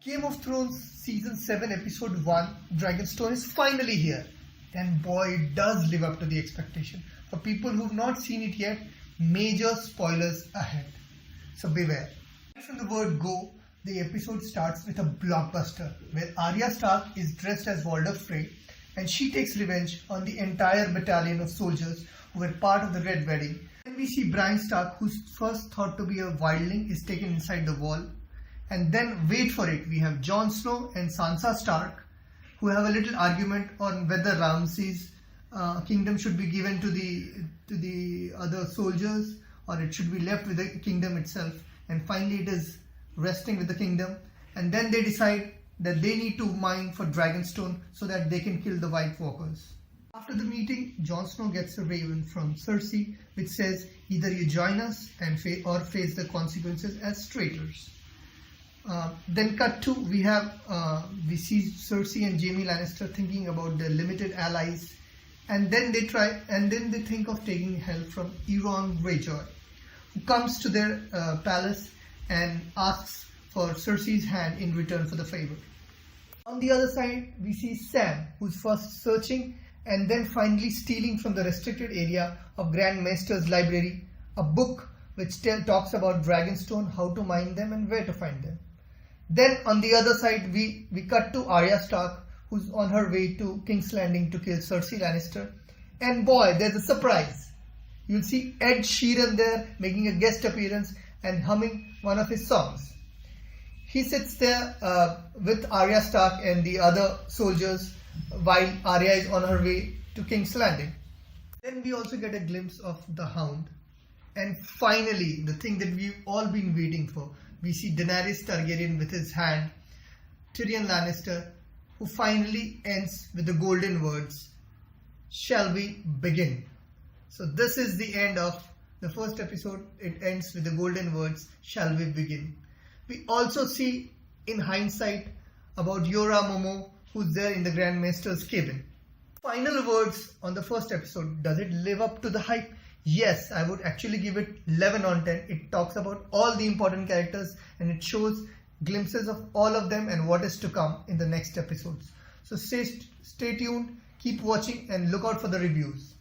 Game of Thrones Season 7 Episode 1 Dragonstone is finally here. And boy, it does live up to the expectation. For people who've not seen it yet, major spoilers ahead. So beware. From the word go, the episode starts with a blockbuster where Arya Stark is dressed as Walder Frey and she takes revenge on the entire battalion of soldiers who were part of the Red Wedding. Then we see Bran Stark, who's first thought to be a wildling, is taken inside the wall. And then, wait for it, we have Jon Snow and Sansa Stark who have a little argument on whether Ramsay's kingdom should be given to the other soldiers or it should be left with the kingdom itself. And finally it is resting with the kingdom. And then they decide that they need to mine for Dragonstone so that they can kill the White Walkers. After the meeting, Jon Snow gets a raven from Cersei which says either you join us and face the consequences as traitors. Then cut to we see Cersei and Jaime Lannister thinking about their limited allies, and then they think of taking help from Euron Greyjoy, who comes to their palace and asks for Cersei's hand in return for the favor. On the other side, we see Sam, who's first searching and then finally stealing from the restricted area of Grand Maester's library a book which talks about Dragonstone, how to mine them and where to find them. Then on the other side, we cut to Arya Stark, who's on her way to King's Landing to kill Cersei Lannister. And boy, there's a surprise. You'll see Ed Sheeran there making a guest appearance and humming one of his songs. He sits there with Arya Stark and the other soldiers while Arya is on her way to King's Landing. Then we also get a glimpse of the Hound. And finally, the thing that we've all been waiting for. We see Daenerys Targaryen with his hand, Tyrion Lannister, who finally ends with the golden words, "Shall we begin?" So this is the end of the first episode. It ends with the golden words, "Shall we begin?" We also see in hindsight about Jorah Momo, who's there in the Grand Maester's cabin. Final words on the first episode. Does it live up to the hype? Yes, I would actually give it 11 on 10. It talks about all the important characters and it shows glimpses of all of them and what is to come in the next episodes. So stay tuned, keep watching and look out for the reviews.